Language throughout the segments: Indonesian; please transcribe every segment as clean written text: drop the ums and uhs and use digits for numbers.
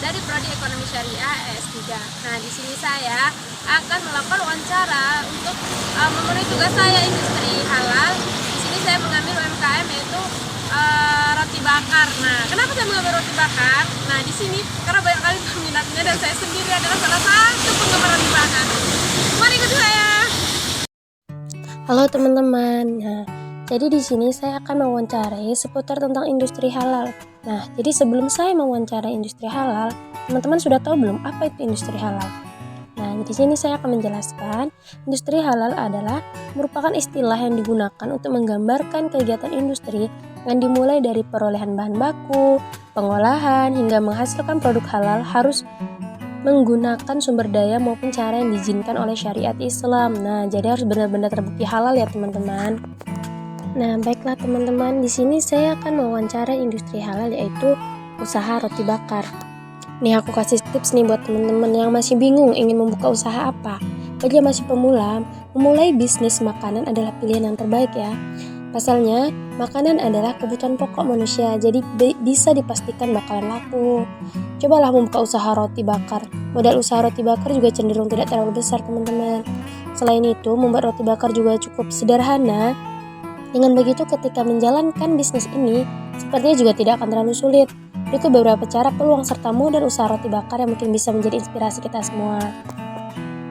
dari Prodi Ekonomi Syariah S3. Nah, di sini saya akan melakukan wawancara untuk memenuhi tugas saya industri halal. Di sini saya mengambil UMKM yaitu roti bakar. Nah, kenapa saya mengambil roti bakar? Nah, di sini karena banyak kali peminatnya dan saya sendiri adalah salah satu penggemar roti bakar. Mari ikut saya. Halo teman-teman. Nah, jadi di sini saya akan mewawancarai seputar tentang industri halal. Nah, jadi sebelum saya mewawancarai industri halal, teman-teman sudah tahu belum apa itu industri halal? Nah, di sini saya akan menjelaskan, industri halal adalah merupakan istilah yang digunakan untuk menggambarkan kegiatan industri yang dimulai dari perolehan bahan baku, pengolahan, hingga menghasilkan produk halal harus menggunakan sumber daya maupun cara yang diizinkan oleh syariat Islam. Nah, jadi harus benar-benar terbukti halal ya teman-teman. Nah, baiklah teman-teman, di sini saya akan mewawancara industri halal yaitu usaha roti bakar. Nih aku kasih tips nih buat teman-teman yang masih bingung ingin membuka usaha apa. Bagi yang masih pemula, memulai bisnis makanan adalah pilihan yang terbaik ya. Pasalnya, makanan adalah kebutuhan pokok manusia, jadi bisa dipastikan bakalan laku. Cobalah membuka usaha roti bakar. Modal usaha roti bakar juga cenderung tidak terlalu besar teman-teman. Selain itu, membuat roti bakar juga cukup sederhana. Dengan begitu ketika menjalankan bisnis ini, sepertinya juga tidak akan terlalu sulit. Berikut beberapa cara, peluang, serta modal usaha roti bakar yang mungkin bisa menjadi inspirasi kita semua.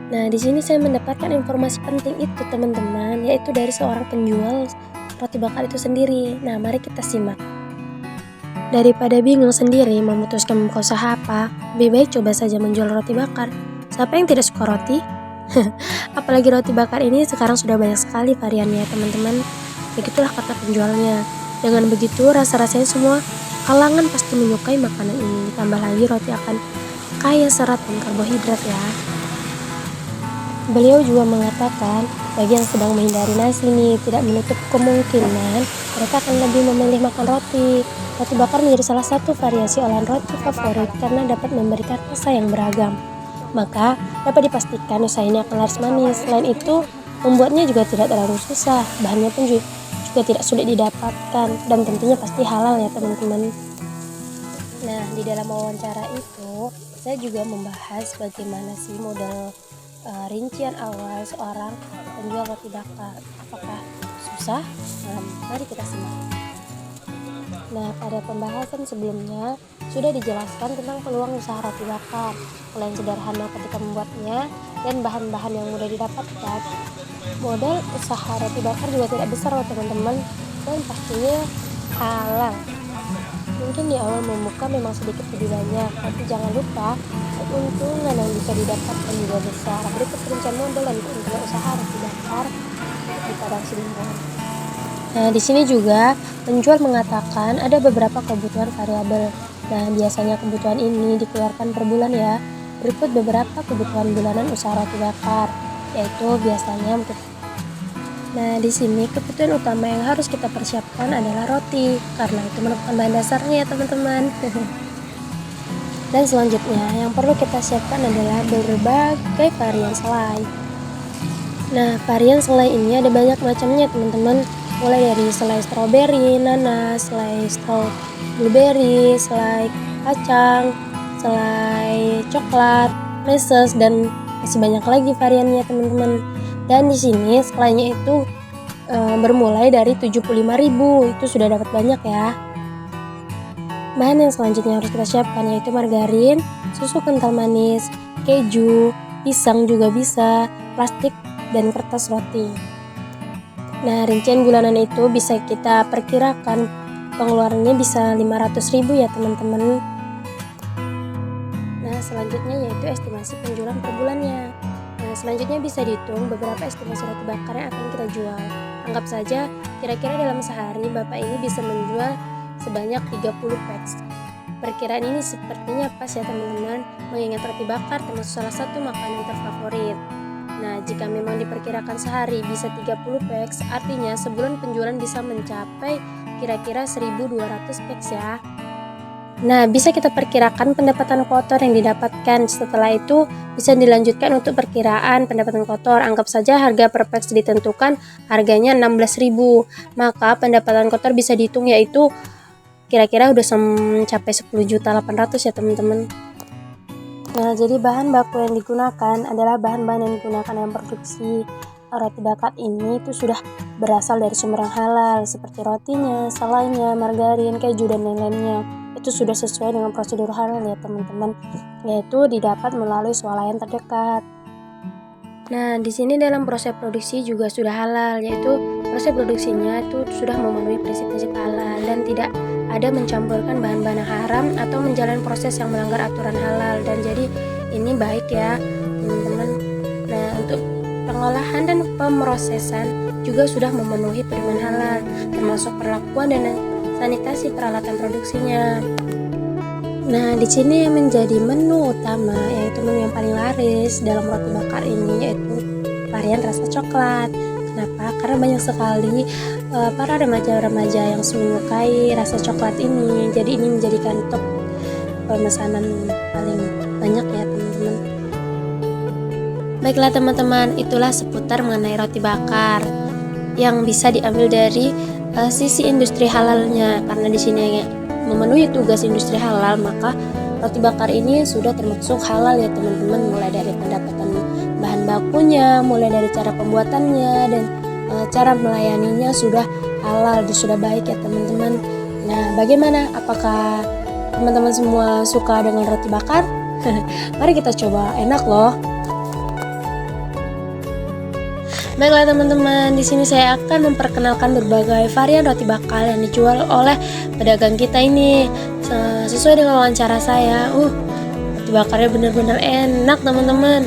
Nah, di sini saya mendapatkan informasi penting itu teman-teman, yaitu dari seorang penjual roti bakar itu sendiri. Nah, mari kita simak. Daripada bingung sendiri memutuskan membuka usaha apa, lebih baik coba saja menjual roti bakar. Siapa yang tidak suka roti? Apalagi roti bakar ini sekarang sudah banyak sekali variannya teman-teman. Begitulah kata penjualnya. Dengan begitu rasa-rasanya semua kalangan pasti menyukai makanan ini. Ditambah lagi roti akan kaya serat dan karbohidrat ya. Beliau juga mengatakan, bagi yang sedang menghindari nasi nih, tidak menutup kemungkinan mereka akan lebih memilih makan roti. Roti bakar menjadi salah satu variasi olahan roti favorit karena dapat memberikan rasa yang beragam. Maka dapat dipastikan usaha ini akan laris manis. Selain itu, membuatnya juga tidak terlalu susah. Bahannya pun juga tidak sulit didapatkan dan tentunya pasti halal ya teman-teman. Nah, di dalam wawancara itu, saya juga membahas bagaimana sih modal rincian awal seorang penjual roti bakar. Apakah susah? Mari kita simak. Nah, pada pembahasan sebelumnya sudah dijelaskan tentang peluang usaha roti bakar, mulai yang sederhana ketika membuatnya dan bahan-bahan yang mudah didapatkan. Modal usaha roti bakar juga tidak besar loh teman-teman, dan pastinya halal. Mungkin di awal membuka memang sedikit lebih banyak, tapi jangan lupa keuntungan yang bisa didapatkan juga besar. Berikut rincian modal dan keuntungan usaha roti bakar di Padang Sidempuan. Nah, di sini juga penjual mengatakan ada beberapa kebutuhan variabel. Nah, biasanya kebutuhan ini dikeluarkan per bulan ya. Berikut beberapa kebutuhan bulanan usaha roti bakar, yaitu biasanya Nah, di sini kebutuhan utama yang harus kita persiapkan adalah roti, karena itu merupakan bahan dasarnya ya teman-teman. Dan selanjutnya yang perlu kita siapkan adalah berbagai varian selai. Nah, varian selai ini ada banyak macamnya teman-teman, mulai dari selai stroberi, nanas, selai blueberry, selai kacang, selai coklat, meses, dan masih banyak lagi variannya teman-teman. Dan di sini selainya itu bermulai dari 75.000, itu sudah dapat banyak ya. Bahan yang selanjutnya harus kita siapkan yaitu margarin, susu kental manis, keju, pisang juga bisa, plastik, dan kertas roti. Nah, rincian bulanan itu bisa kita perkirakan pengeluarannya bisa 500.000 ya teman-teman. Nah, selanjutnya yaitu estimasi penjualan per bulannya. Nah, selanjutnya bisa dihitung beberapa estimasi roti bakar yang akan kita jual. Anggap saja kira-kira dalam sehari Bapak ini bisa menjual sebanyak 30 packs. Perkiraan ini sepertinya pas ya teman-teman, mengingat roti bakar termasuk salah satu makanan terfavorit. Nah, jika memang diperkirakan sehari bisa 30 packs, artinya sebulan penjualan bisa mencapai kira-kira 1.200 packs ya. Nah, bisa kita perkirakan pendapatan kotor yang didapatkan. Setelah itu bisa dilanjutkan untuk perkiraan pendapatan kotor. Anggap saja harga per packs ditentukan harganya 16.000. Maka pendapatan kotor bisa dihitung yaitu kira-kira udah mencapai 10.800.000 ya teman-teman. Nah, jadi bahan baku yang digunakan adalah bahan-bahan yang digunakan dalam produksi roti bakar ini itu sudah berasal dari sumber yang halal seperti rotinya, selainya, margarin, keju dan lain-lainnya. Itu sudah sesuai dengan prosedur halal ya teman-teman, yaitu didapat melalui swalayan terdekat. Nah, di sini dalam proses produksi juga sudah halal, yaitu proses produksinya itu sudah memenuhi prinsip-prinsip halal dan tidak ada mencampurkan bahan-bahan yang haram atau menjalani proses yang melanggar aturan halal, dan jadi ini baik ya teman-teman. Nah, untuk pengolahan dan pemrosesan juga sudah memenuhi pedoman halal, termasuk perlakuan dan sanitasi peralatan produksinya. Nah, di sini yang menjadi menu utama yaitu menu yang paling laris dalam roti bakar ini yaitu varian rasa coklat. Kenapa? Karena banyak sekali para remaja-remaja yang menyukai rasa coklat ini. Jadi ini menjadikan top pemesanan paling banyak ya teman-teman. Baiklah teman-teman, itulah seputar mengenai roti bakar yang bisa diambil dari sisi industri halalnya. Karena di sini memenuhi tugas industri halal, maka roti bakar ini sudah termasuk halal ya teman-teman, mulai dari pendapatan bahan bakunya, mulai dari cara pembuatannya dan cara melayaninya sudah halal, sudah baik ya teman-teman. Nah, bagaimana? Apakah teman-teman semua suka dengan roti bakar? Mari kita coba, enak loh. Baiklah teman-teman, di sini saya akan memperkenalkan berbagai varian roti bakar yang dijual oleh pedagang kita ini. Sesuai dengan wawancara saya, roti bakarnya benar-benar enak teman-teman.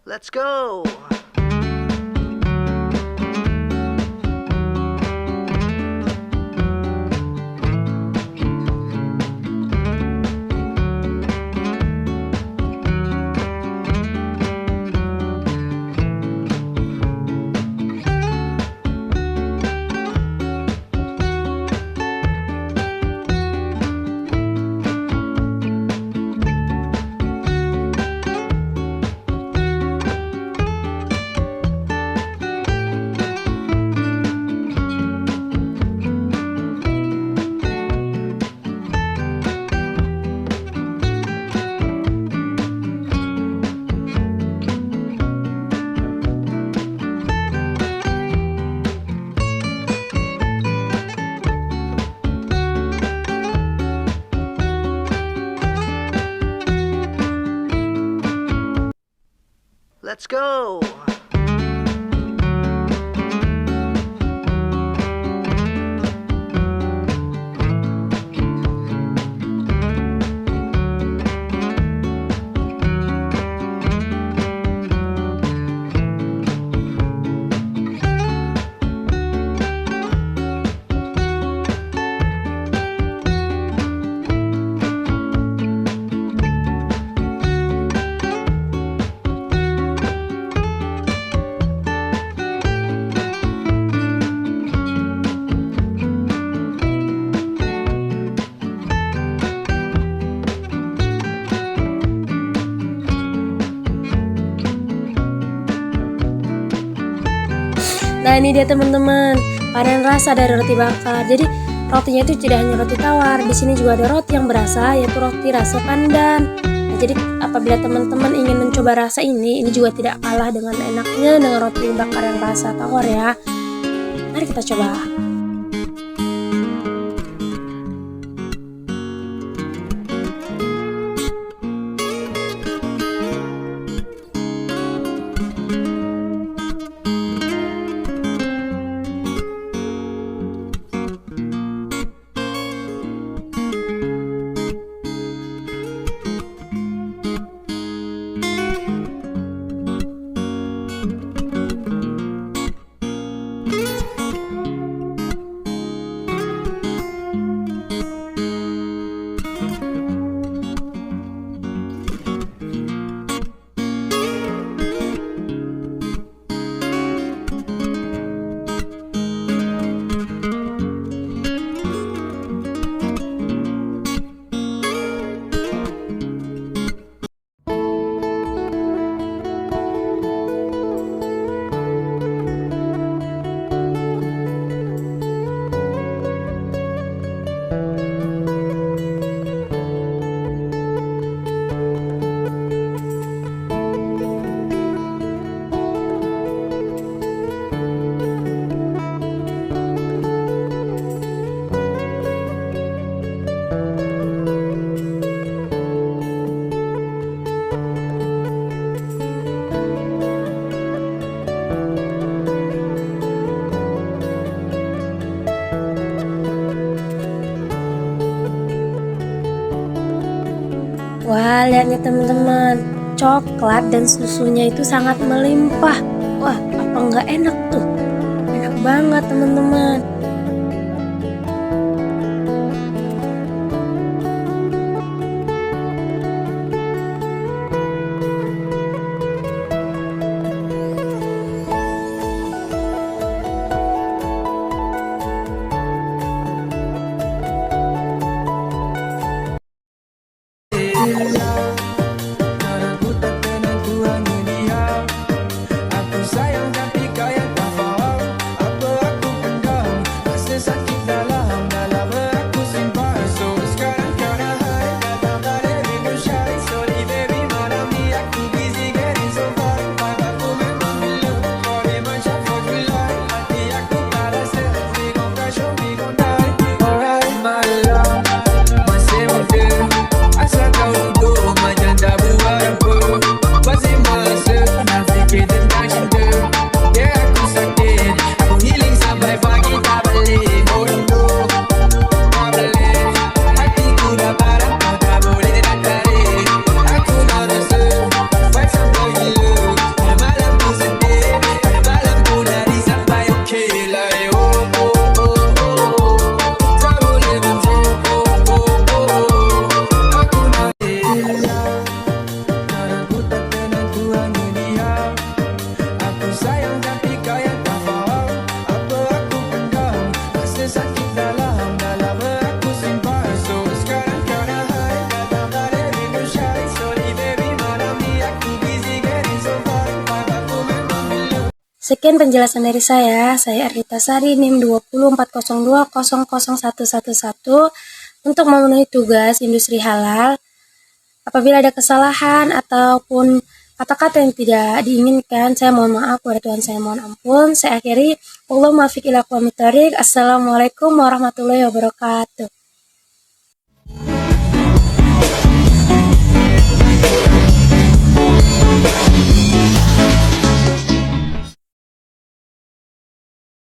Let's go! Let's go! Nah ini dia teman-teman, varian rasa dari roti bakar. Jadi rotinya itu tidak hanya roti tawar, di sini juga ada roti yang berasa, yaitu roti rasa pandan. Nah, jadi apabila teman-teman ingin mencoba rasa ini juga tidak kalah dengan enaknya dengan roti bakar yang rasa tawar ya. Mari kita coba. Wah, lihat nih teman-teman, coklat dan susunya itu sangat melimpah. Wah, apa nggak enak tuh? Enak banget teman-teman. Sekian penjelasan dari saya Arita Sari, NIM 2040200111. Untuk memenuhi tugas industri halal, apabila ada kesalahan ataupun kata-kata yang tidak diinginkan, saya mohon maaf, kepada Tuhan saya mohon ampun. Saya akhiri, Assalamualaikum warahmatullahi wabarakatuh.